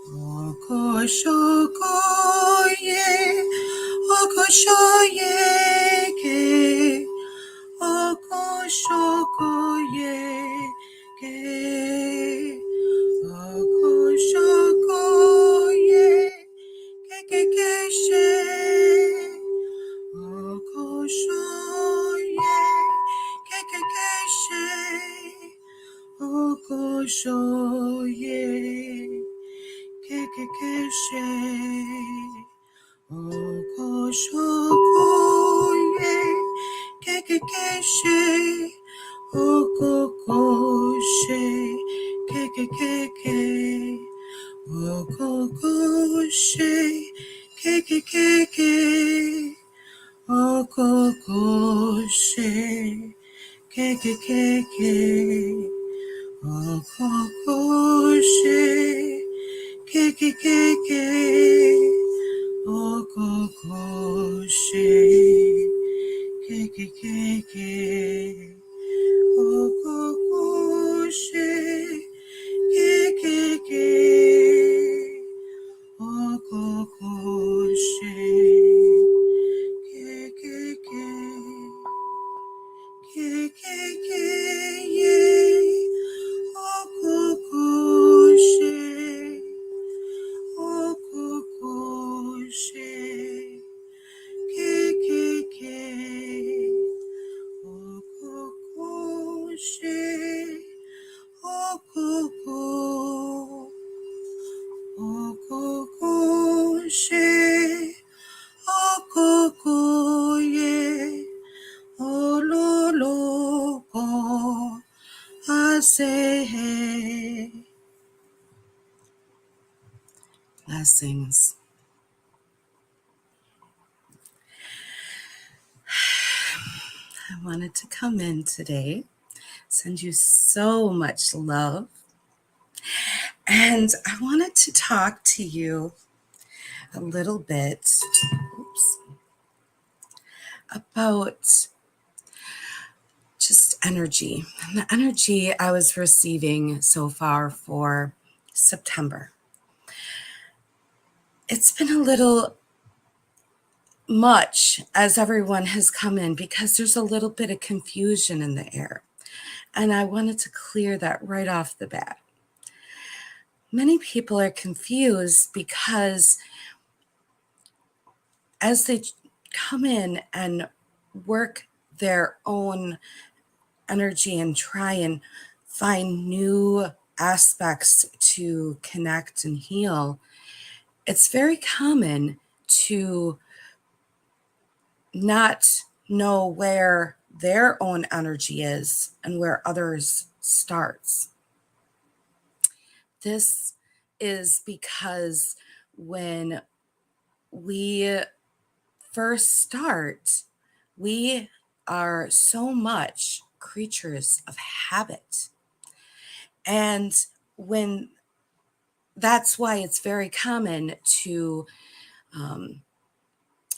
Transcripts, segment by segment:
Okoshokoye, okoshoyeke, okoshokoye, ke, okoshokoye, kekekeshe, okoshoye, kekekeshe, okoshoye, kekekeshe, okoshokoye, kekekeshe, okokoshe, kekekeke, okokoshe, kekekeke, okokoshe, kekekeke, okokoshe, kekekeke, okokoshe, kekekeke, okokoshe, kekeke, okokoshe, kekeke, kekeke, okokoshe, okokoshe, kekeke, okokoshe, okoko, okokoshe, okokoye, ololoko, asehe. Blessings. I wanted to come in today, send you so much love, and I wanted to talk to you a little bit about just energy and the energy I was receiving so far for September. It's been a little much as everyone has come in because there's a little bit of confusion in the air. And I wanted to clear that right off the bat. Many people are confused because as they come in and work their own energy and try and find new aspects to connect and heal, it's very common to not know where their own energy is and where others starts. This is because when we first start, we are so much creatures of habit. And when that's why it's very common to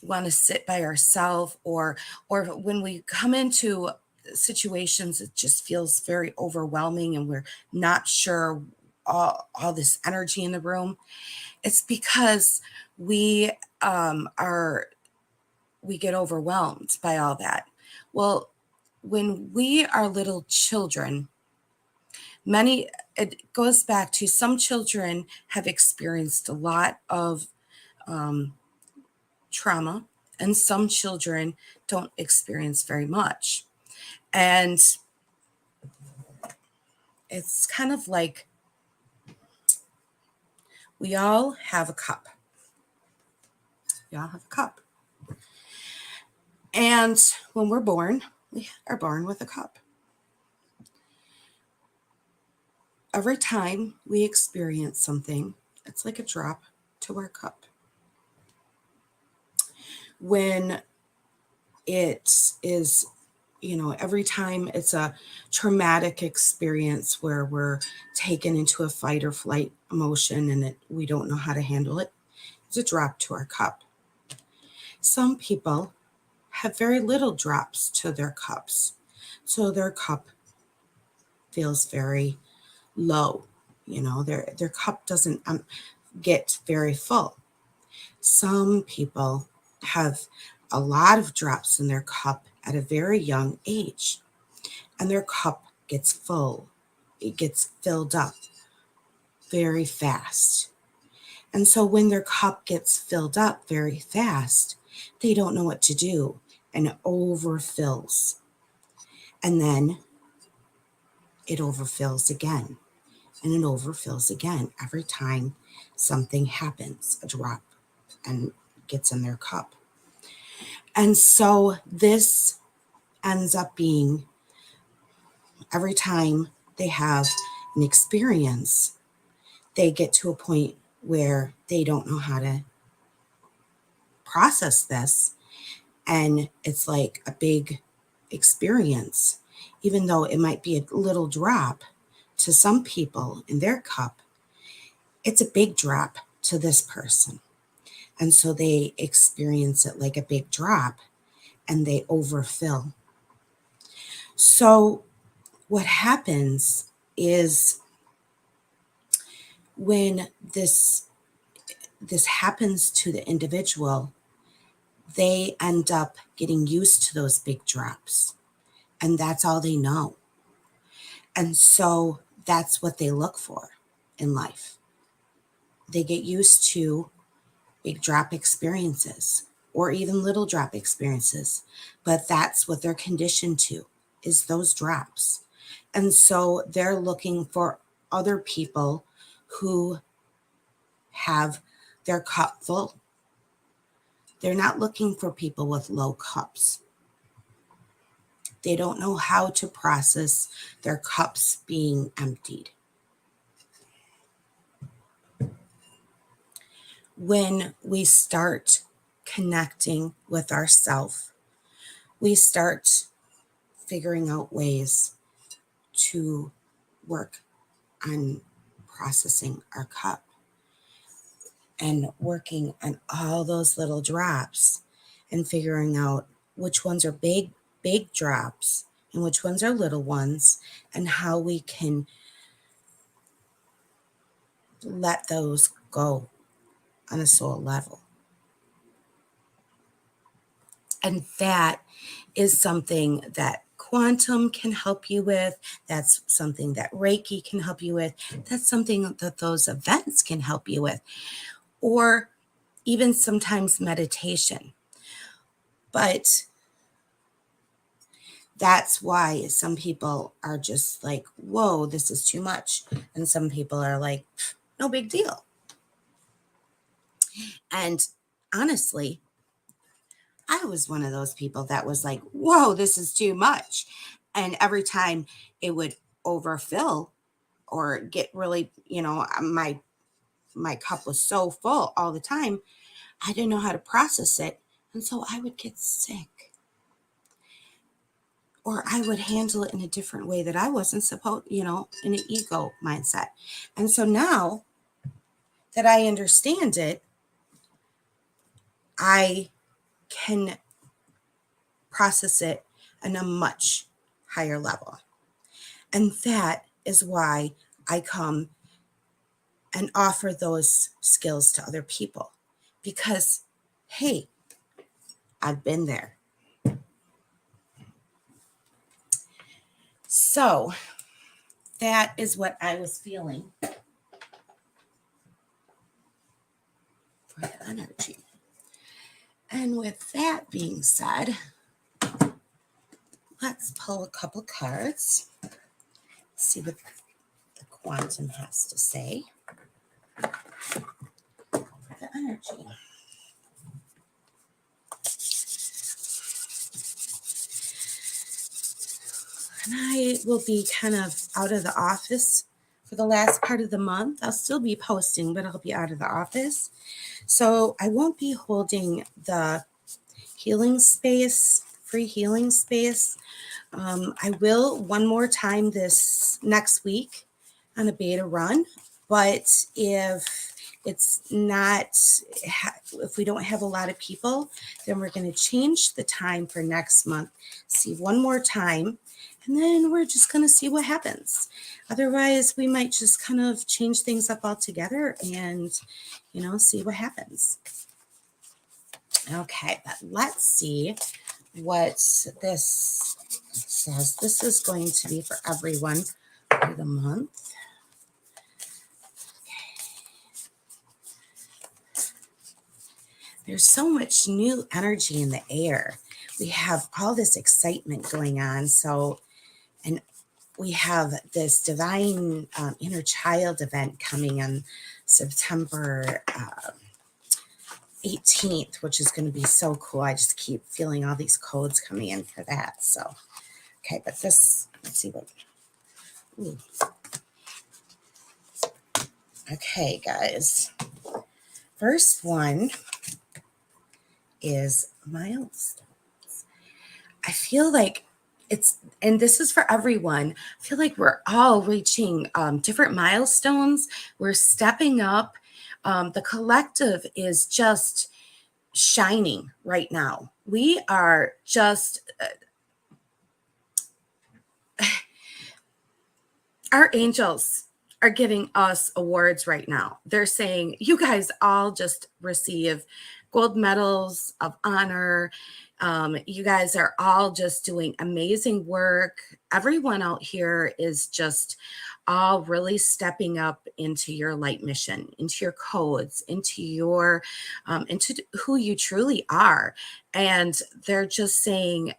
want to sit by ourselves, or when we come into situations, it just feels very overwhelming and we're not sure all this energy in the room. It's because we we get overwhelmed by all that. Well, when we are little children, it goes back to some children have experienced a lot of trauma, and some children don't experience very much. And it's kind of like we all have a cup. We all have a cup. And when we're born, we are born with a cup. Every time we experience something, it's like a drop to our cup. When it is, every time it's a traumatic experience where we're taken into a fight or flight emotion and we don't know how to handle it, it's a drop to our cup. Some people have very little drops to their cups, so their cup feels very low. Their cup doesn't get very full. Some people have a lot of drops in their cup at a very young age, and their cup gets full. It gets filled up very fast. And so when their cup gets filled up very fast, they don't know what to do and it overfills. And then it overfills again and it overfills again every time something happens, a drop, and gets in their cup. And so this ends up being every time they have an experience, they get to a point where they don't know how to process this. And it's like a big experience, even though it might be a little drop to some people in their cup, it's a big drop to this person. And so they experience it like a big drop and they overfill. So what happens is when this happens to the individual, they end up getting used to those big drops, and that's all they know. And so that's what they look for in life. They get used to big drop experiences or even little drop experiences, but that's what they're conditioned to, is those drops. And so they're looking for other people who have their cup full. They're not looking for people with low cups. They don't know how to process their cups being emptied. When we start connecting with ourselves, we start figuring out ways to work on processing our cup and working on all those little drops and figuring out which ones are big drops and which ones are little ones, and how we can let those go on a soul level. And that is something that quantum can help you with. That's something that Reiki can help you with. That's something that those events can help you with, or even sometimes meditation. But that's why some people are just like, whoa, this is too much. And some people are like, no big deal. And honestly, I was one of those people that was like, whoa, this is too much. And every time it would overfill or get really, my cup was so full all the time, I didn't know how to process it. And so I would get sick. Or I would handle it in a different way that I wasn't supposed, in an ego mindset. And so now that I understand it, I can process it on a much higher level. And that is why I come and offer those skills to other people. Because, hey, I've been there. So that is what I was feeling for the energy. And with that being said, let's pull a couple cards. See what the quantum has to say for the energy. And I will be kind of out of the office for the last part of the month. I'll still be posting, but I'll be out of the office. So I won't be holding the healing space, free healing space. I will one more time this next week on a beta run, but if it's not, if we don't have a lot of people, then we're going to change the time for next month. See one more time And then we're just going to see what happens. Otherwise, we might just kind of change things up altogether and, see what happens. Okay, but let's see what this says. This is going to be for everyone for the month. There's so much new energy in the air. We have all this excitement going on. So, and we have this divine inner child event coming on September 18th, which is going to be so cool. I just keep feeling all these codes coming in for that. So, okay, but this, let's see what. Ooh. Okay, guys. First one is milestones. I feel like and this is for everyone. I feel like we're all reaching different milestones. We're stepping up. The collective is just shining right now. We are just, our angels are giving us awards right now. They're saying, you guys all just receive gold medals of honor. You guys are all just doing amazing work. Everyone out here is just all really stepping up into your light mission, into your codes, into your, into who you truly are. And they're just saying,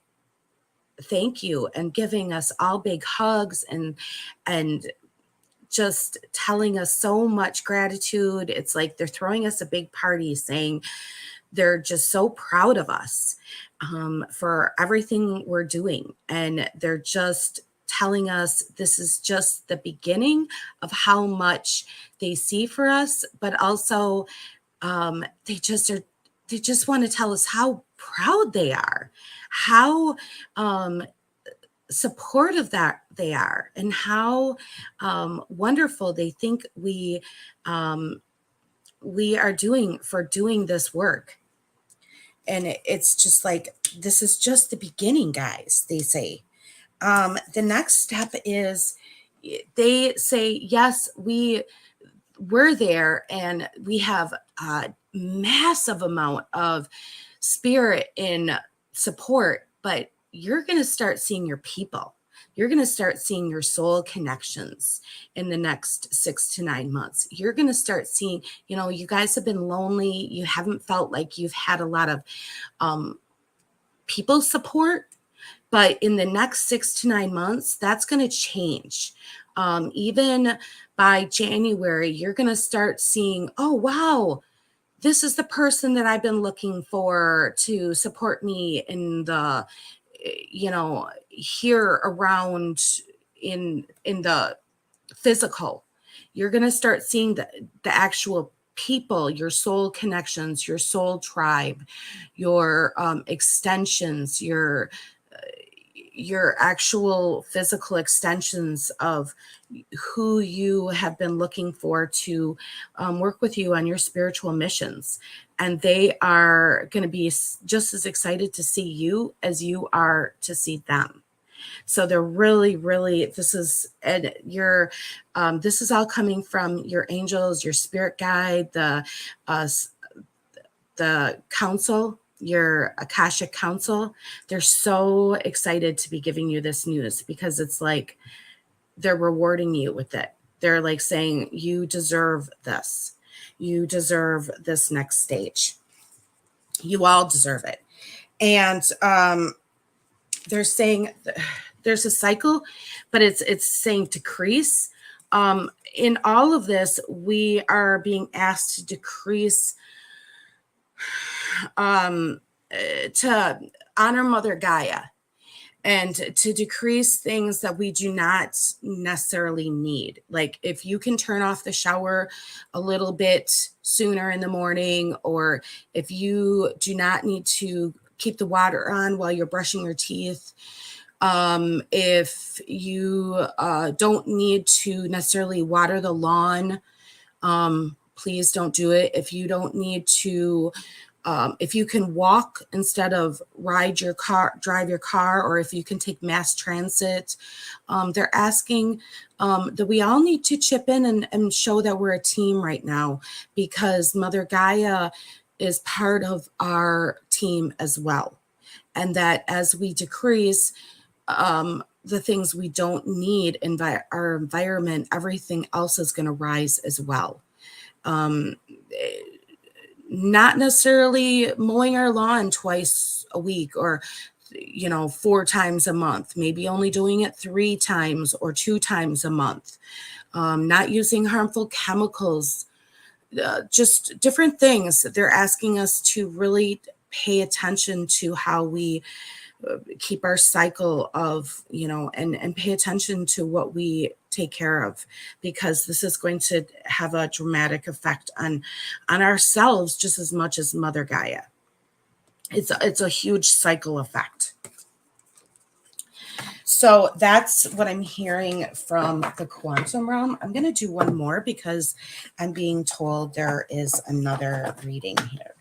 thank you, and giving us all big hugs and just telling us so much gratitude. It's like they're throwing us a big party, saying they're just so proud of us for everything we're doing. And they're just telling us this is just the beginning of how much they see for us, but also they just want to tell us how proud they are, how supportive that they are, and how wonderful they think we are doing for doing this work. And it's just like, this is just the beginning, guys, they say. The next step is, they say, yes, we're there, and we have a massive amount of spirit in support, but you're going to start seeing your people. You're going to start seeing your soul connections in the next 6 to 9 months. You're going to start seeing, you guys have been lonely. You haven't felt like you've had a lot of people support, but in the next 6 to 9 months, that's going to change. Even by January, you're going to start seeing, oh, wow, this is the person that I've been looking for to support me in the, here around in the physical. You're going to start seeing the actual people, your soul connections, your soul tribe, your extensions, your actual physical extensions of who you have been looking for to work with you on your spiritual missions. And they are going to be just as excited to see you as you are to see them. So they're really, really, this is all coming from your angels, your spirit guide, the council, your Akashic council. They're so excited to be giving you this news, because it's like they're rewarding you with it. They're like saying, you deserve this. You deserve this next stage. You all deserve it. And they're saying there's a cycle, but it's saying decrease. In all of this, we are being asked to decrease, to honor Mother Gaia, and to decrease things that we do not necessarily need. Like, if you can turn off the shower a little bit sooner in the morning, or if you do not need to keep the water on while you're brushing your teeth, if you don't need to necessarily water the lawn, please don't do it. If you don't need to If you can walk instead of drive your car, or if you can take mass transit, they're asking that we all need to chip in and show that we're a team right now, because Mother Gaia is part of our team as well. And that as we decrease the things we don't need in our environment, everything else is going to rise as well. Not necessarily mowing our lawn twice a week, or 4 times a month, maybe only doing it 3 times or 2 times a month. Not using harmful chemicals, just different things. They're asking us to really pay attention to how we keep our cycle of, and pay attention to what we take care of, because this is going to have a dramatic effect on ourselves just as much as Mother Gaia. It's a huge cycle effect. So that's what I'm hearing from the quantum realm. I'm going to do one more because I'm being told there is another reading here.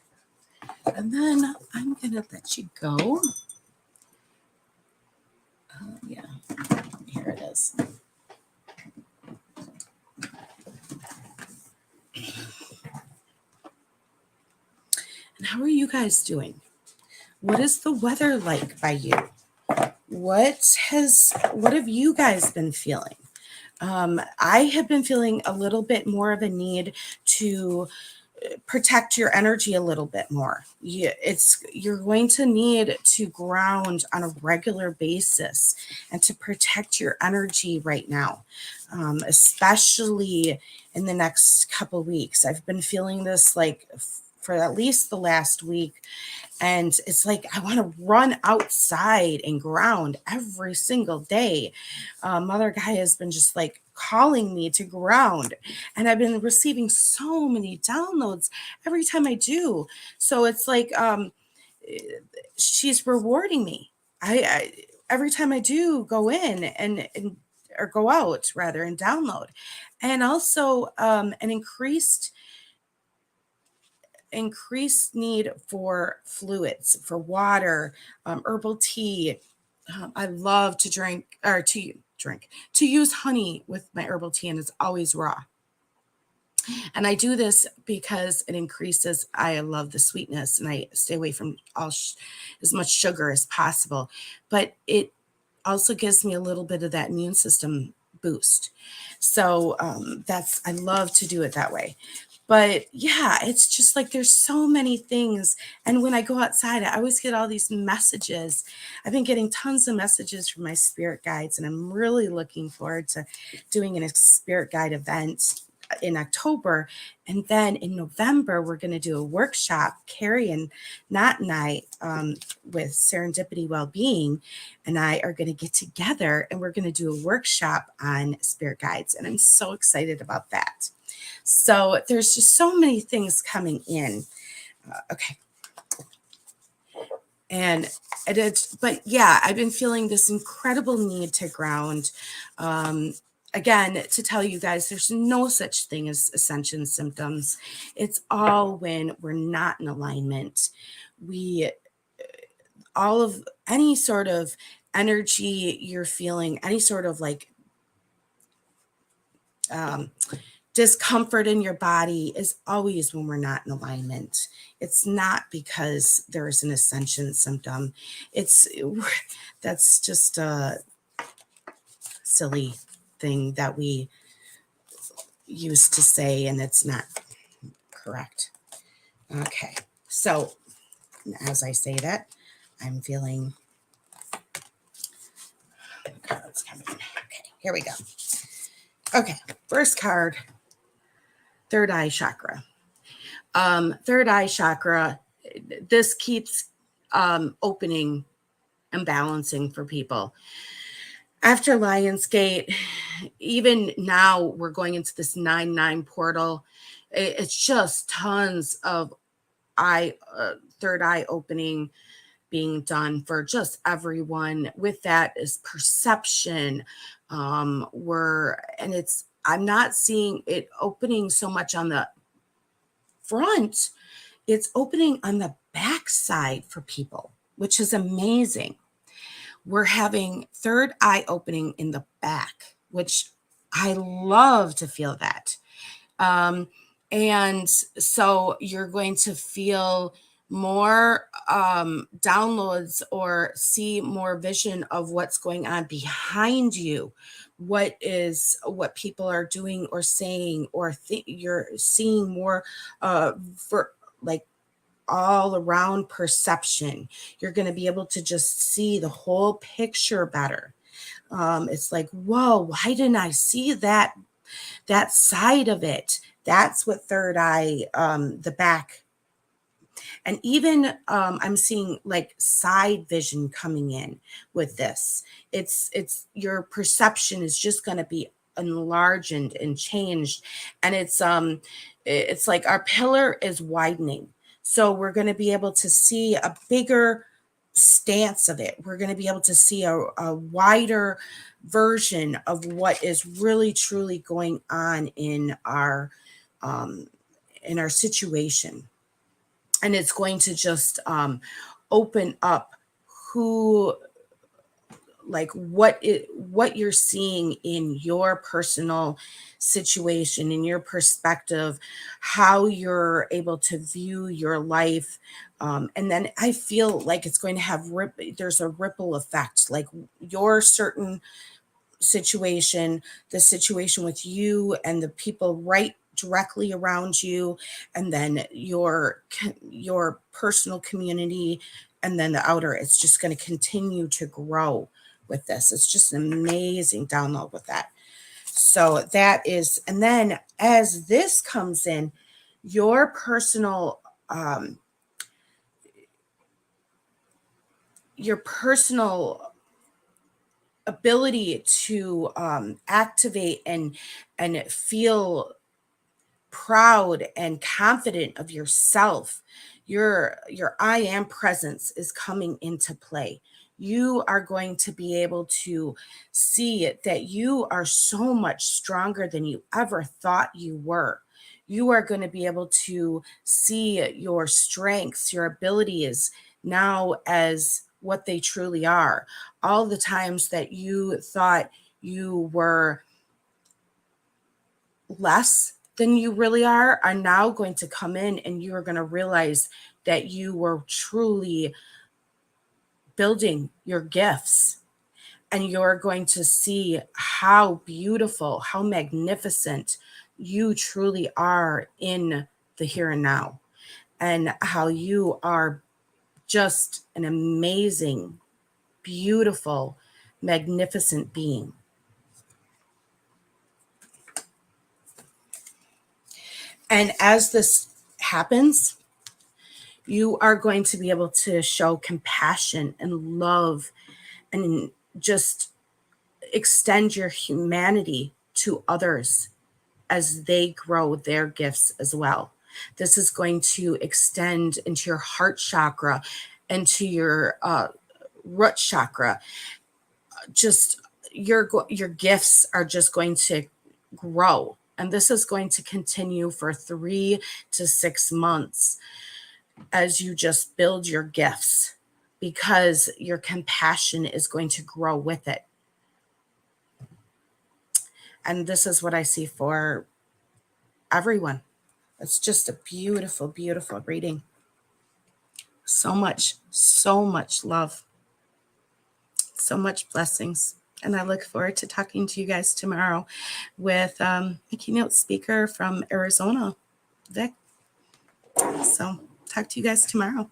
And then I'm going to let you go. Yeah, here it is. And how are you guys doing? What is the weather like by you? What have you guys been feeling? I have been feeling a little bit more of a need to protect your energy a little bit more. You're going to need to ground on a regular basis and to protect your energy right now, especially in the next couple weeks. I've been feeling this like for at least the last week. And it's like, I want to run outside and ground every single day. Mother Gaia has been just like calling me to ground. And I've been receiving so many downloads every time I do. So it's like, she's rewarding me. I every time I do go in and or go out rather and download. And also an increased need for fluids, for water, herbal tea. I love to to use honey with my herbal tea, and it's always raw. And I do this because it increases, I love the sweetness, and I stay away from as much sugar as possible. But it also gives me a little bit of that immune system boost. So I love to do it that way. But yeah, it's just like there's so many things. And when I go outside, I always get all these messages. I've been getting tons of messages from my spirit guides, and I'm really looking forward to doing a spirit guide event in October. And then in November, we're going to do a workshop, Carrie and Nat and I, with Serendipity Wellbeing, and I are going to get together and we're going to do a workshop on spirit guides. And I'm so excited about that. So there's just so many things coming in. Okay. And but yeah, I've been feeling this incredible need to ground. Again, to tell you guys, there's no such thing as ascension symptoms. It's all when we're not in alignment. All of any sort of energy you're feeling, any sort of like discomfort in your body is always when we're not in alignment. It's not because there's an ascension symptom. That's just a silly thing that we used to say, and it's not correct. Okay, so as I say that, I'm feeling cards coming. Okay, here we go. Okay, first card, third eye chakra. Third eye chakra, this keeps opening and balancing for people. After Lionsgate, even now we're going into this 9/9 portal. It's just tons of third eye opening being done for just everyone. With that is perception. I'm not seeing it opening so much on the front. it's opening on the backside for people, which is amazing. We're having third eye opening in the back, which I love to feel that. And so you're going to feel more downloads or see more vision of what's going on behind you, what people are doing or saying, or you're seeing more for like all around perception. You're going to be able to just see the whole picture better. It's like, whoa, why didn't I see that side of it? That's what third eye, the back. And even I'm seeing like side vision coming in with this. It's your perception is just going to be enlarged and changed. And it's like our pillar is widening. So we're going to be able to see a bigger stance of it. We're going to be able to see a wider version of what is really truly going on in our situation. And it's going to just open up who, like what you're seeing in your personal situation, in your perspective, how you're able to view your life. And then I feel like it's going to have there's a ripple effect, like your certain situation, the situation with you and the people right directly around you, and then your personal community, and then the outer. It's just going to continue to grow with this. It's just an amazing download with that. So that is, and then as this comes in, your personal ability to activate and feel proud and confident of yourself, your I am presence is coming into play. You are going to be able to see that you are so much stronger than you ever thought you were. You are going to be able to see your strengths, your abilities now as what they truly are. All the times that you thought you were less than you really are now going to come in, and you are going to realize that you were truly building your gifts, and you're going to see how beautiful, how magnificent you truly are in the here and now, and how you are just an amazing, beautiful, magnificent being. And as this happens, you are going to be able to show compassion and love and just extend your humanity to others as they grow their gifts as well. This is going to extend into your heart chakra, into your root chakra. Just your gifts are just going to grow. And this is going to continue for 3 to 6 months as you just build your gifts, because your compassion is going to grow with it. And this is what I see for everyone. It's just a beautiful, beautiful reading. So much love, so much blessings. And I look forward to talking to you guys tomorrow with a keynote speaker from Arizona, Vic. So talk to you guys tomorrow.